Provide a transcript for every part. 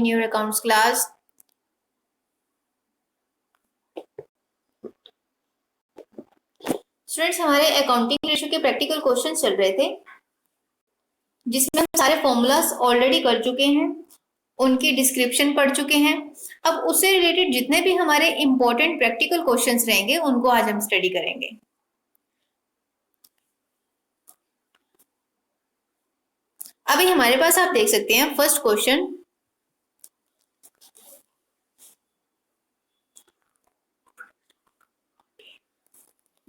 in your accounts class. Students, हमारे accounting ratio के practical question चल रहे थे जिसमें हम सारे फॉर्मूलाज ऑलरेडी कर चुके हैं, उनकी डिस्क्रिप्शन पढ़ चुके हैं। अब उससे रिलेटेड जितने भी हमारे इंपॉर्टेंट प्रैक्टिकल क्वेश्चंस रहेंगे उनको आज हम स्टडी करेंगे। अभी हमारे पास आप देख सकते हैं first question,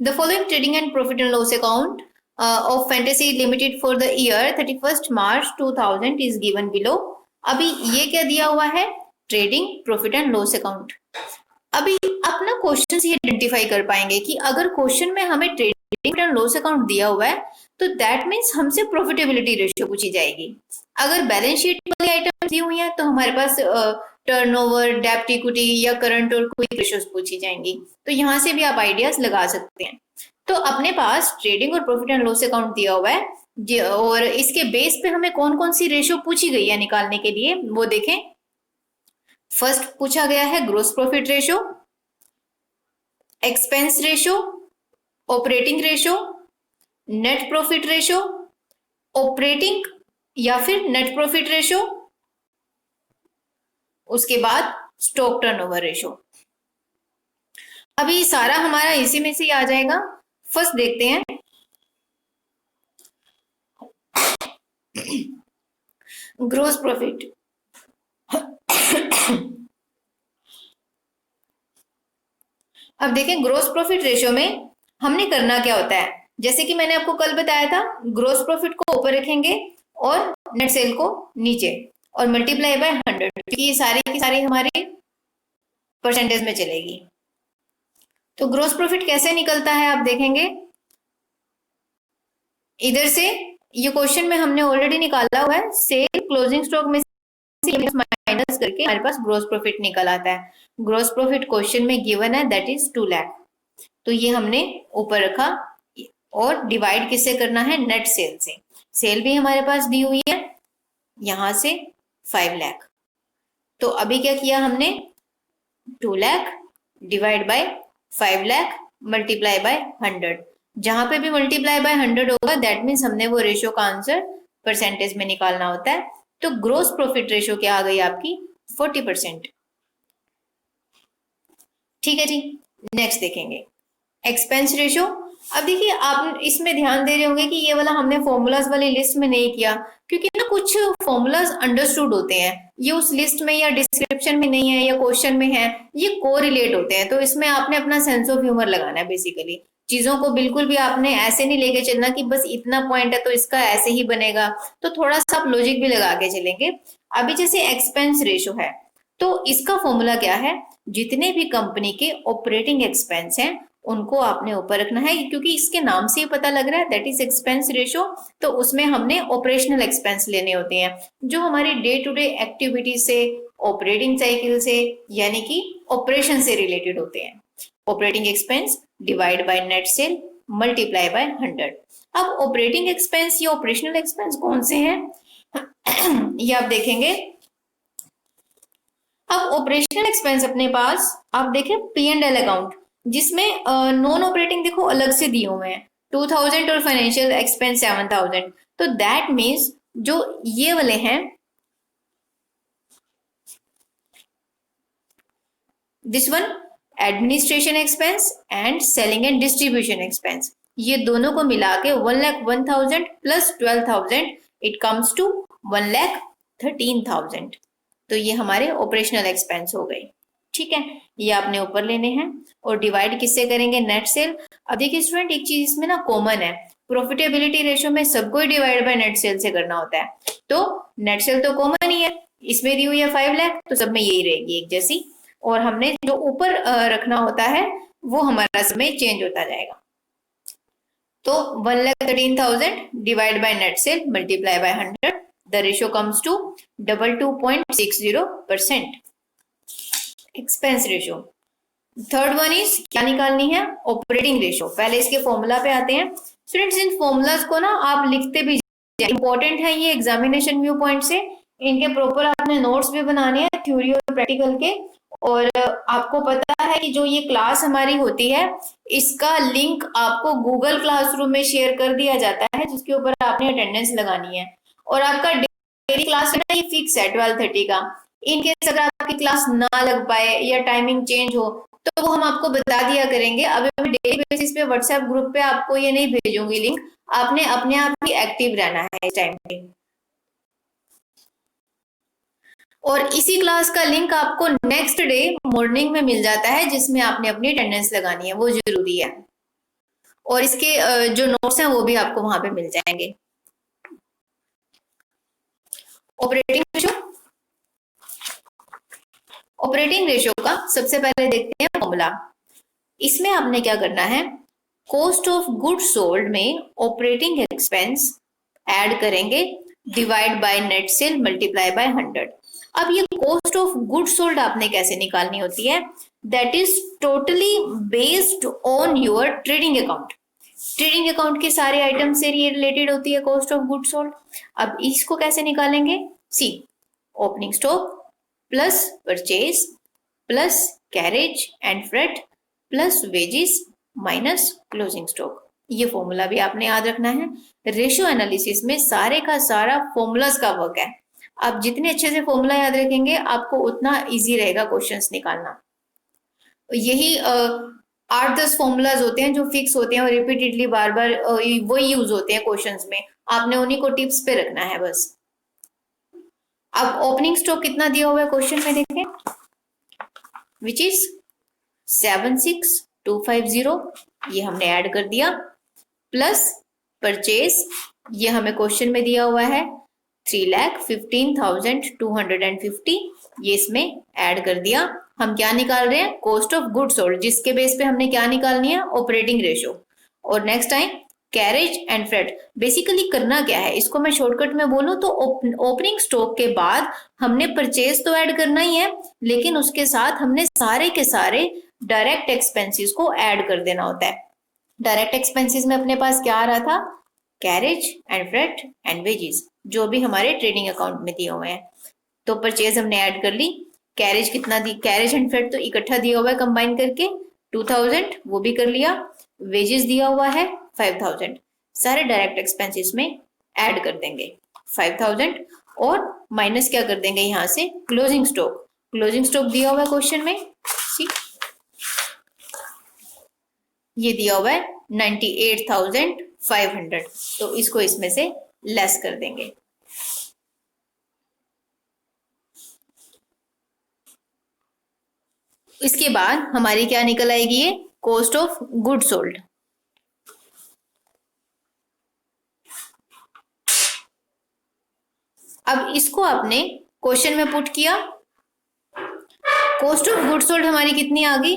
the following trading and profit and loss account of Fantasy Limited for the year 31st March 2000 is given below। अभी ये क्या दिया हुआ है, trading profit and loss account. अभी आप ना क्वेश्चन से आइडेंटिफाई कर पाएंगे कि अगर क्वेश्चन में हमें ट्रेडिंग एंड लॉस अकाउंट दिया हुआ है तो दैट मीन्स हमसे प्रॉफिटेबिलिटी रेशियो पूछी जाएगी। अगर बैलेंस शीट वाली आइटम दी हुई है तो हमारे पास टर्नओवर, डेब्ट इक्विटी या करंट और क्विक रेशियोज पूछी जाएंगी। तो यहाँ से भी आप आइडियाज लगा सकते हैं। तो अपने पास ट्रेडिंग और प्रॉफिट एंड लॉस अकाउंट दिया हुआ है और इसके बेस पे हमें कौन कौन सी रेशियो पूछी गई है निकालने के लिए वो देखें। फर्स्ट पूछा गया है gross profit ratio, expense ratio, operating ratio, net profit ratio, operating या फिर नेट प्रॉफिट रेशियो, उसके बाद स्टॉक टर्नओवर रेशियो। अभी सारा हमारा इसी में से ही आ जाएगा। फर्स्ट देखते हैं ग्रोस प्रॉफिट। अब देखें ग्रोस प्रॉफिट रेशियो में हमने करना क्या होता है। जैसे कि मैंने आपको कल बताया था, ग्रोस प्रॉफिट को ऊपर रखेंगे और नेट सेल को नीचे और मल्टीप्लाई बाय 100, क्योंकि ये सारी की सारी हमारी परसेंटेज में चलेगी। तो ग्रोस प्रॉफिट कैसे निकलता है आप देखेंगे, इधर से ये क्वेश्चन में हमने ऑलरेडी निकाला हुआ है, सेल क्लोजिंग स्टॉक में माइनस करके हमारे पास ग्रोस प्रॉफिट निकल आता है। ग्रोस प्रॉफिट क्वेश्चन में गिवन है दैट इज 2 लाख। तो ये हमने ऊपर रखा और डिवाइड किससे करना है, नेट सेल से। सेल भी हमारे पास दी हुई है यहां से 5 लाख। तो अभी क्या किया हमने, 2 lakh divide by 5 lakh multiply by 100। जहां पे भी मल्टीप्लाई बाय 100 होगा दैट मीन्स हमने वो रेशियो का आंसर परसेंटेज में निकालना होता है। तो ग्रोस प्रॉफिट रेशियो क्या आ गई आपकी, 40%। ठीक है जी, नेक्स्ट देखेंगे एक्सपेंस रेशियो। अब देखिए आप इसमें ध्यान दे रहे होंगे कि ये वाला हमने फॉर्मूलाज वाली लिस्ट में नहीं किया, क्योंकि ना कुछ फॉर्मूलाज अंडरस्टूड होते हैं, ये उस लिस्ट में या डिस्क्रिप्शन में नहीं है या क्वेश्चन में है, ये कोरिलेट होते हैं। तो इसमें आपने अपना सेंस ऑफ ह्यूमर लगाना है। बेसिकली चीजों को बिल्कुल भी आपने ऐसे नहीं लेके चलना कि बस इतना पॉइंट है तो इसका ऐसे ही बनेगा, तो थोड़ा सा आप लॉजिक भी लगा के चलेंगे। अभी जैसे एक्सपेंस रेशियो है तो इसका फॉर्मूला क्या है, जितने भी कंपनी के ऑपरेटिंग एक्सपेंस हैं उनको आपने ऊपर रखना है, क्योंकि इसके नाम से ही पता लग रहा है दैट इज एक्सपेंस रेशियो। तो उसमें हमने ऑपरेशनल एक्सपेंस लेने होते हैं जो हमारी डे टू डे एक्टिविटी से, ऑपरेटिंग साइकिल से, यानी कि ऑपरेशन से रिलेटेड होते हैं। Operating expense divide by net sale multiply by 100। अब ऑपरेटिंग एक्सपेंस या ऑपरेशनल एक्सपेंस कौन से हैं ये आप देखेंगे। अब ऑपरेशनल एक्सपेंस अपने पास आप देखें P&L अकाउंट, जिसमें नॉन ऑपरेटिंग देखो अलग से दिए हुए हैं 2000 और फाइनेंशियल एक्सपेंस 7000। तो दैट मीन्स जो ये वाले हैं, this one administration expense and selling and distribution expense, ये दोनों को मिला के 1,01,000 प्लस 12,000 इट कम्स टू 1,13,000। तो ये हमारे ऑपरेशनल एक्सपेंस हो गए। ठीक है, ये आपने ऊपर लेने हैं और डिवाइड किससे करेंगे, नेट सेल। अब देखिए स्टूडेंट एक चीज इसमें ना कॉमन है, प्रॉफिटेबिलिटी रेशियो में सबको ही डिवाइड बाय नेट सेल से करना होता है। तो नेट सेल तो कॉमन ही है, इसमें दी हुई है 5 लाख तो सब में यही रहेगी एक जैसी, और हमने जो ऊपर रखना होता है वो हमारा समय चेंज होता जाएगा। तो 1,13,000 divide by net sale multiply by 100, the ratio comes to 22.60%। Expense ratio. Third one is क्या निकालनी है, ऑपरेटिंग रेशियो। पहले इसके फॉर्मूला पे आते हैं। स्टूडेंट्स इन फॉर्मूलाज को ना आप लिखते भी, इंपॉर्टेंट है ये एग्जामिनेशन व्यू पॉइंट से, इनके प्रॉपर आपने नोट्स भी बनाने हैं थ्योरी और प्रैक्टिकल के। और आपको पता है कि जो ये क्लास हमारी होती है इसका लिंक आपको गूगल क्लासरूम में शेयर कर दिया जाता है, जिसके ऊपर आपने अटेंडेंस लगानी है। और आपका डेली क्लास है ना, ये फिक्स है 12:30 का। इनकेस अगर आपकी क्लास ना लग पाए या टाइमिंग चेंज हो तो वो हम आपको बता दिया करेंगे। अभी मैं डेली बेसिस पे व्हाट्सएप ग्रुप पे आपको ये नहीं भेजूंगी लिंक, आपने अपने आप ही एक्टिव रहना है इस टाइम पे। और इसी क्लास का लिंक आपको नेक्स्ट डे मॉर्निंग में मिल जाता है, जिसमें आपने अपनी अटेंडेंस लगानी है, वो जरूरी है। और इसके जो नोट्स हैं वो भी आपको वहां पे मिल जाएंगे। ऑपरेटिंग रेशो, ऑपरेटिंग रेशो का सबसे पहले देखते हैं फॉर्मूला। इसमें आपने क्या करना है, कॉस्ट ऑफ गुड सोल्ड में ऑपरेटिंग एक्सपेंस ऐड करेंगे, divide by net sale multiply by 100। अब ये कॉस्ट ऑफ गुड सोल्ड आपने कैसे निकालनी होती है, that is totally based on your trading account. Trading account के सारे आइटम से ये रिलेटेड होती है कॉस्ट ऑफ गुड सोल्ड। अब इसको कैसे निकालेंगे, see, opening stock plus purchase plus carriage and freight plus wages minus closing stock. ये फॉर्मूला भी आपने याद रखना है। रेशियो एनालिसिस में सारे का सारा फॉर्मूलाज का वर्क है। आप जितने अच्छे से फॉर्मूला याद रखेंगे आपको उतना इजी रहेगा क्वेश्चंस निकालना। यही 8-10 फॉर्मूलाज होते हैं जो फिक्स होते हैं और रिपीटेडली बार बार वही यूज होते हैं क्वेश्चंस में। आपने उन्हीं को टिप्स पे रखना है बस। अब ओपनिंग स्टॉक कितना दिया हुआ है क्वेश्चन में देखें, विच इज 76250, ये हमने ऐड कर दिया, प्लस परचेज ये हमें क्वेश्चन में दिया हुआ है 3,15,250, ये इसमें ऐड कर दिया। हम क्या निकाल रहे हैं, कॉस्ट ऑफ गुड सोल्ड, जिसके बेस पे हमने क्या निकालनी है, ऑपरेटिंग रेशो। और next time carriage and freight. Basically करना क्या है, इसको मैं शॉर्टकट में बोलूं तो ओपनिंग स्टॉक के बाद हमने परचेज तो ऐड करना ही है, लेकिन उसके साथ हमने सारे के सारे डायरेक्ट एक्सपेंसेस को ऐड कर देना होता है। डायरेक्ट एक्सपेंसेस में अपने पास क्या आ रहा था, carriage and freight and wages, जो भी हमारे ट्रेडिंग अकाउंट में दिए हुए हैं। तो परचेज हमने ऐड कर ली, कैरेज कितना दी, कैरेज एंड फ्रेट तो इकट्ठा दिया हुआ है कंबाइन करके 2000, वो भी कर लिया। वेजेस दिया हुआ है 5000, सारे डायरेक्ट एक्सपेंसेस में ऐड कर देंगे 5000 और माइनस क्या कर देंगे यहाँ से, क्लोजिंग स्टॉक। क्लोजिंग स्टॉक दिया हुआ है क्वेश्चन में, ठीक, ये दिया हुआ है 98,500, तो इसको इसमें से लेस कर देंगे। इसके बाद हमारी क्या निकल आएगी, ये कॉस्ट ऑफ गुड सोल्ड। अब इसको आपने क्वेश्चन में पुट किया, कॉस्ट ऑफ गुड सोल्ड हमारी कितनी आ गई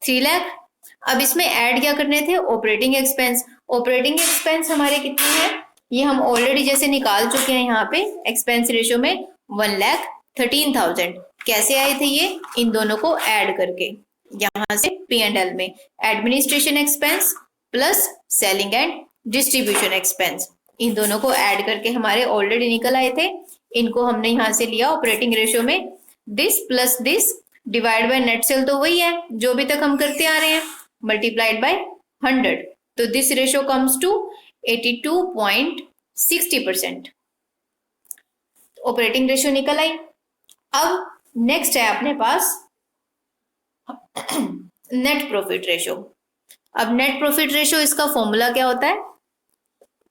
3 लाख। अब इसमें ऐड क्या करने थे, ऑपरेटिंग एक्सपेंस। ऑपरेटिंग एक्सपेंस हमारे कितने हैं, ये हम ऑलरेडी जैसे निकाल चुके हैं यहाँ पे एक्सपेंस रेशियो में 1,13,000। कैसे आए थे ये, इन दोनों को ऐड करके, यहाँ से P&L में administration expense plus selling and distribution expense, इन दोनों को ऐड करके हमारे ऑलरेडी निकल आए थे। इनको हमने यहाँ से लिया ऑपरेटिंग रेशियो में, this plus this divide by net cell, तो वही है जो अभी तक हम करते आ रहे हैं, मल्टीप्लाइड बाय 100, तो this ratio comes to 82.60%। Operating ratio निकल आई। अब नेक्स्ट है अपने पास नेट प्रॉफिट रेशियो। अब नेट प्रॉफिट रेशियो, इसका फॉर्मूला क्या होता है,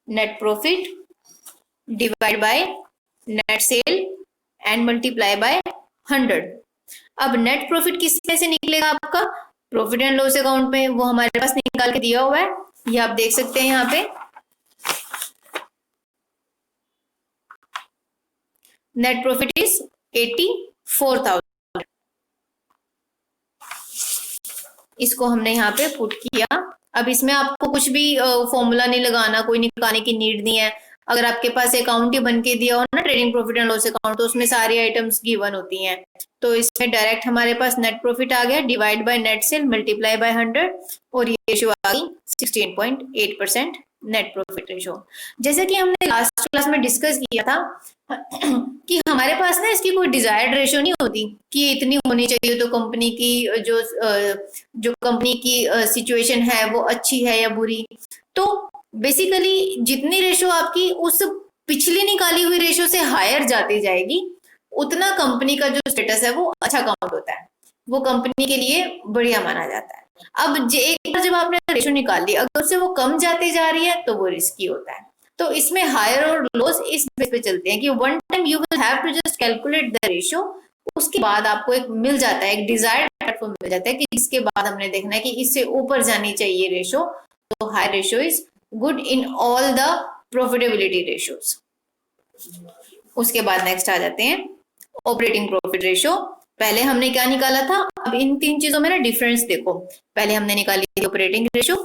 net profit divide by net sale and multiply by 100। अब नेट प्रॉफिट किस में से निकलेगा आपका, प्रॉफिट एंड लॉस अकाउंट में, वो हमारे पास निकाल के दिया हुआ है, ये आप देख सकते हैं यहाँ पे। नेट प्रॉफिट इज 84,000, इसको हमने यहाँ पे पुट किया। अब इसमें आपको कुछ भी फॉर्मूला नहीं लगाना, कोई निकालने की नीड नहीं है। अगर आपके पास अकाउंट ही बन के दिया हो ना, trading profit and loss account, तो उसमें सारी आइटम्स गिवन होती हैं। तो इसमें डायरेक्ट हमारे पास नेट प्रॉफिट आ गया, divide by net sale multiply by 100, और ये रेशियो आ गई 16.8% नेट प्रॉफिट रेशो। जैसे कि हमने लास्ट क्लास में डिस्कस किया था कि हमारे पास ना इसकी कोई डिजायर्ड रेशो नहीं होती कि इतनी होनी चाहिए तो कंपनी की जो कंपनी की सिचुएशन है वो अच्छी है या बुरी। तो बेसिकली जितनी रेशो आपकी उस पिछली निकाली हुई रेशो से हायर जाती जाएगी, उतना कंपनी का जो स्टेटस है वो अच्छा काउंट होता है, वो कंपनी के लिए बढ़िया माना जाता है। अब एक बार जब आपने रेशो निकाल ली, अगर उससे वो कम जाती जा रही है तो वो रिस्की होता है। तो इसमें हायर और लोस इस बेस पे चलते हैं कि one time you will have to just calculate the ratio, उसके बाद आपको एक मिल जाता है, एक डिजायर्ड प्लेटफॉर्म मिल जाता है कि इसके बाद हमने देखना है कि इससे ऊपर जानी चाहिए रेशो। तो high ratio is good in all the profitability ratios. उसके बाद नेक्स्ट आ जाते हैं ऑपरेटिंग प्रॉफिट रेशो। पहले हमने क्या निकाला था, अब इन तीन चीजों में ना डिफरेंस देखो। पहले हमने निकाली थी ऑपरेटिंग रेशो,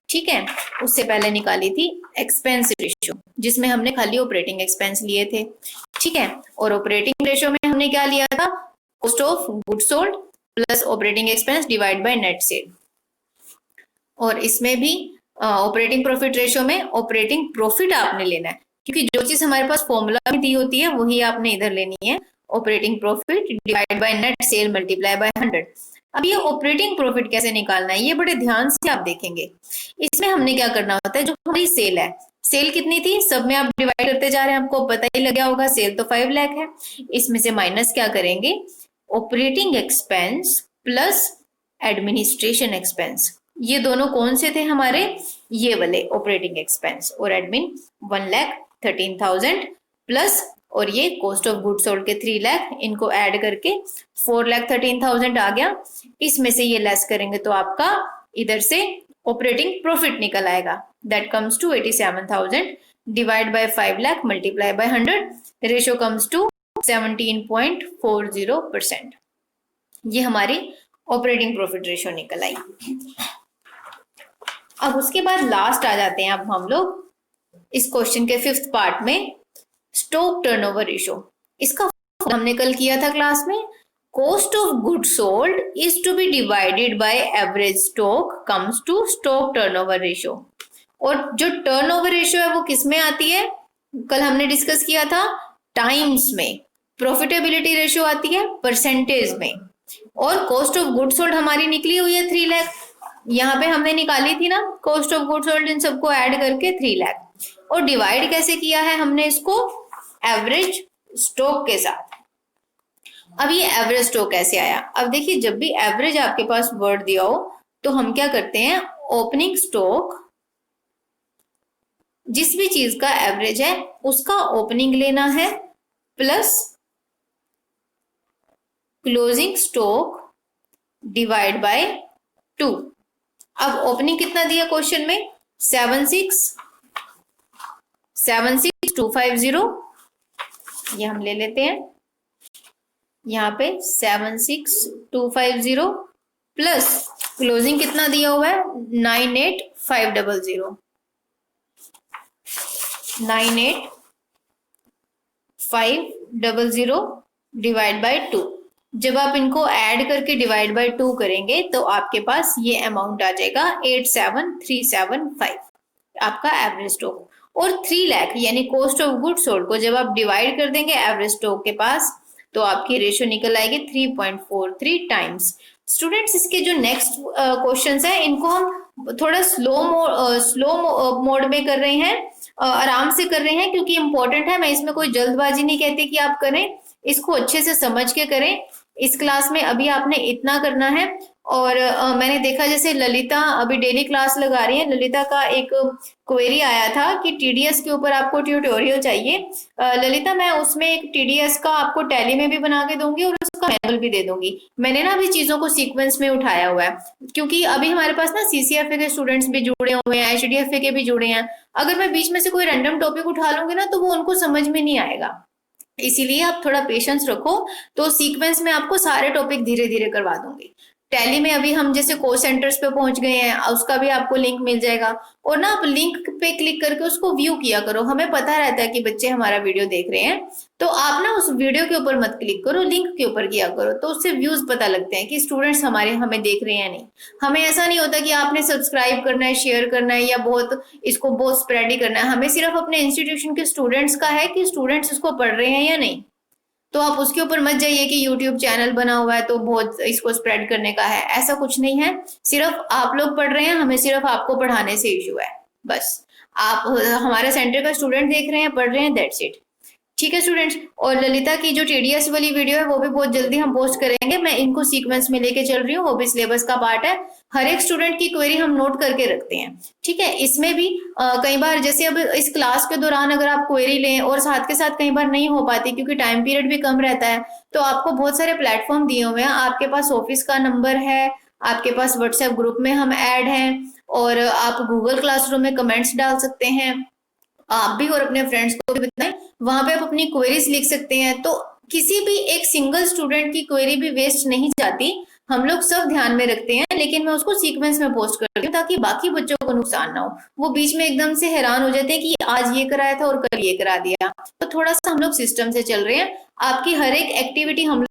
ठीक है, उससे पहले निकाली थी एक्सपेंस रेशो जिसमें हमने खाली ऑपरेटिंग एक्सपेंस लिए थे, ठीक है। और ऑपरेटिंग रेशो में हमने क्या लिया था, cost of goods sold plus operating expense divide by net cell. और इसमें भी ऑपरेटिंग प्रॉफिट रेशो में ऑपरेटिंग प्रॉफिट आपने लेना है, क्योंकि जो चीज हमारे पास फॉर्मूला में दी होती है वही आपने इधर लेनी है, operating profit divide by net sale multiply by 100। अब ये ऑपरेटिंग प्रॉफिट कैसे निकालना है ये बड़े ध्यान से आप देखेंगे। इसमें हमने क्या करना होता है, जो हमारी सेल है, सेल कितनी थी, सब में आप डिवाइड करते जा रहे हैं, आपको पता ही लग गया होगा, सेल तो 5 लाख है। इसमें से माइनस क्या करेंगे, operating expense plus administration expense. ये दोनों कौन से थे हमारे, ये वाले ऑपरेटिंग एक्सपेंस और एडमिन 1,13,000 प्लस, और ये कॉस्ट ऑफ गुड्स सोल्ड के 3 लाख, इनको ऐड करके 4,13,000 आ गया। इसमें से ये लेस करेंगे तो आपका इधर से ऑपरेटिंग प्रॉफिट निकल आएगा, that comes to 87,000 divide by 5 lakh multiply by 100, ratio comes to 17.40%। ये हमारी ऑपरेटिंग प्रॉफिट रेशो निकल आई। अब उसके बाद लास्ट आ जाते हैं अब हम लोग इस क्वेश्चन के 5th पार्ट में, स्टॉक टर्नओवर रेशो। इसका हमने कल किया था क्लास में, cost of goods sold is to be divided by average stock comes to stock turnover ratio. और जो टर्नओवर रेशो है वो किस में आती है, कल हमने डिस्कस किया था टाइम्स में। प्रॉफिटेबिलिटी रेशो आती है परसेंटेज में। और कॉस्ट ऑफ गुड्स सोल्ड हमारी निकली हुई है 3 लाख, यहाँ पे हमने निकाली थी ना कॉस्ट ऑफ गुड्स सोल्ड, इन सबको ऐड करके 3 लाख। और डिवाइड कैसे किया है हमने इसको, एवरेज स्टॉक के साथ। अब ये एवरेज स्टॉक कैसे आया, अब देखिए जब भी एवरेज आपके पास वर्ड दिया हो तो हम क्या करते हैं, ओपनिंग स्टॉक जिस भी चीज का एवरेज है उसका ओपनिंग लेना है plus closing stock divide by 2। अब ओपनिंग कितना दिया क्वेश्चन में, 76250, ये हम ले लेते हैं, यहाँ पे 76250 प्लस क्लोजिंग कितना दिया हुआ है 98500, 98500 डिवाइड बाय 2। जब आप इनको ऐड करके डिवाइड बाय 2 करेंगे तो आपके पास ये अमाउंट आ जाएगा 87375, आपका एवरेज स्टॉक। और 3 लाख यानी कॉस्ट ऑफ गुड्स सोल्ड को जब आप डिवाइड कर देंगे एवरेज स्टॉक के पास तो आपकी रेशो निकल आएगी 3.43 टाइम्स। स्टूडेंट्स इसके जो नेक्स्ट क्वेश्चंस हैं इनको हम थोड़ा स्लो मोड में कर रहे हैं, आराम से कर रहे हैं क्योंकि इंपॉर्टेंट है। मैं इसमें कोई जल्दबाजी नहीं कहती कि आप करें, इसको अच्छे से समझ के करें। इस क्लास में अभी आपने इतना करना है। और मैंने देखा जैसे ललिता अभी डेली क्लास लगा रही है, ललिता का एक क्वेरी आया था कि टीडीएस के ऊपर आपको ट्यूटोरियल चाहिए। ललिता मैं उसमें एक टीडीएस का आपको टैली में भी बना के दूंगी और उसका मैनुअल भी दे दूंगी। मैंने ना अभी चीजों को सीक्वेंस में उठाया हुआ है क्योंकि अभी हमारे पास ना सीसीएफए के स्टूडेंट्स भी जुड़े हुए हैं, एचडीएफए के भी जुड़े हैं। अगर मैं बीच में से कोई रैंडम टॉपिक उठा लूंगी ना तो वो उनको समझ में नहीं आएगा, इसीलिए आप थोड़ा पेशेंस रखो। तो सीक्वेंस में आपको सारे टॉपिक धीरे धीरे करवा दूंगी। टैली में अभी हम जैसे कोर्स सेंटर्स पे पहुंच गए हैं, उसका भी आपको लिंक मिल जाएगा और ना आप लिंक पे क्लिक करके उसको व्यू किया करो। हमें पता रहता है कि बच्चे हमारा वीडियो देख रहे हैं तो आप ना उस वीडियो के ऊपर मत क्लिक करो, लिंक के ऊपर किया करो, तो उससे व्यूज पता लगते हैं कि स्टूडेंट्स हमारे हमें देख रहे हैं या नहीं। हमें ऐसा नहीं होता कि आपने सब्सक्राइब करना है, शेयर करना है या बहुत इसको बहुत स्प्रेड ही करना है। हमें सिर्फ अपने इंस्टीट्यूशन के स्टूडेंट्स का है कि स्टूडेंट्स इसको पढ़ रहे हैं या नहीं। तो आप उसके ऊपर मत जाइए कि यूट्यूब चैनल बना हुआ है तो बहुत इसको स्प्रेड करने का है, ऐसा कुछ नहीं है। सिर्फ आप लोग पढ़ रहे हैं, हमें सिर्फ आपको पढ़ाने से इश्यू है, बस। आप हमारे सेंटर का स्टूडेंट देख रहे हैं, पढ़ रहे हैं, दैट्स इट। ठीक है स्टूडेंट्स। और ललिता की जो टीडीएस वाली वीडियो है वो भी बहुत जल्दी हम पोस्ट करेंगे। मैं इनको सीक्वेंस में लेके चल रही हूँ, वो भी सिलेबस का पार्ट है। हर एक स्टूडेंट की क्वेरी हम नोट करके रखते हैं। ठीक है, इसमें भी कई बार जैसे अब इस क्लास के दौरान अगर आप क्वेरी लें और साथ के साथ कई बार नहीं हो पाती क्योंकि टाइम पीरियड भी कम रहता है, तो आपको बहुत सारे प्लेटफॉर्म दिए हुए हैं। आपके पास ऑफिस का नंबर है, आपके पास व्हाट्सएप ग्रुप में हम ऐड हैं, और आप गूगल क्लासरूम में कमेंट्स डाल सकते हैं। आप भी और अपने फ्रेंड्स को भी बताएं, वहां पे आप अपनी क्वेरीज लिख सकते हैं। तो किसी भी एक सिंगल स्टूडेंट की क्वेरी भी वेस्ट नहीं जाती। हम लोग सब ध्यान में रखते हैं, लेकिन मैं उसको सीक्वेंस में पोस्ट करती हूँ ताकि बाकी बच्चों को नुकसान ना हो। वो बीच में एकदम से हैरान हो जाते हैं कि आज ये कराया था और कल ये करा दिया। तो थोड़ा सा हम लोग सिस्टम से चल रहे हैं। आपकी हर एक एक्टिविटी हम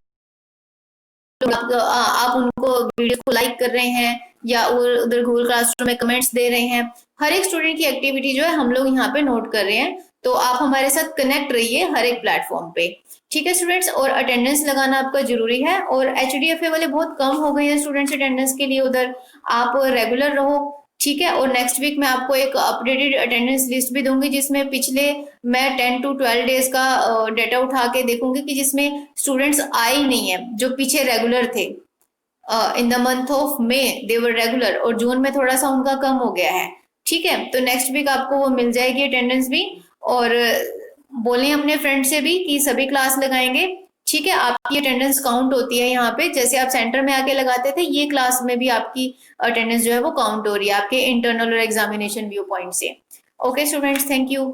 आप उनको वीडियो को लाइक कर रहे हैं या उधर गूगल क्लासरूम में कमेंट्स दे रहे हैं। हर एक स्टूडेंट की एक्टिविटी जो है हम लोग यहाँ पे नोट कर रहे हैं। तो आप हमारे साथ कनेक्ट रहिए हर एक प्लेटफॉर्म पे। ठीक है स्टूडेंट्स, और अटेंडेंस लगाना आपका जरूरी है। और एचडीएफए वाले बहुत कम हो गए हैं स्टूडेंट्स अटेंडेंस के लिए उधर। आप रेगुलर रहो। ठीक है, और नेक्स्ट वीक मैं आपको एक अपडेटेड अटेंडेंस लिस्ट भी दूंगी जिसमें पिछले मैं 10 to 12 डेज का डेटा उठा के देखूंगी कि जिसमें स्टूडेंट्स आए ही नहीं है जो पीछे रेगुलर थे। In the month of May they were regular, और जून में थोड़ा सा उनका कम हो गया है। ठीक है, तो नेक्स्ट वीक आपको वो मिल जाएगी अटेंडेंस भी। और बोलें अपने फ्रेंड से भी कि सभी क्लास लगाएंगे। ठीक है, आपकी अटेंडेंस काउंट होती है यहाँ पे, जैसे आप सेंटर में आके लगाते थे, ये क्लास में भी आपकी अटेंडेंस जो है वो काउंट हो रही है आपके इंटरनल और एग्जामिनेशन व्यू पॉइंट से। Okay students, thank you.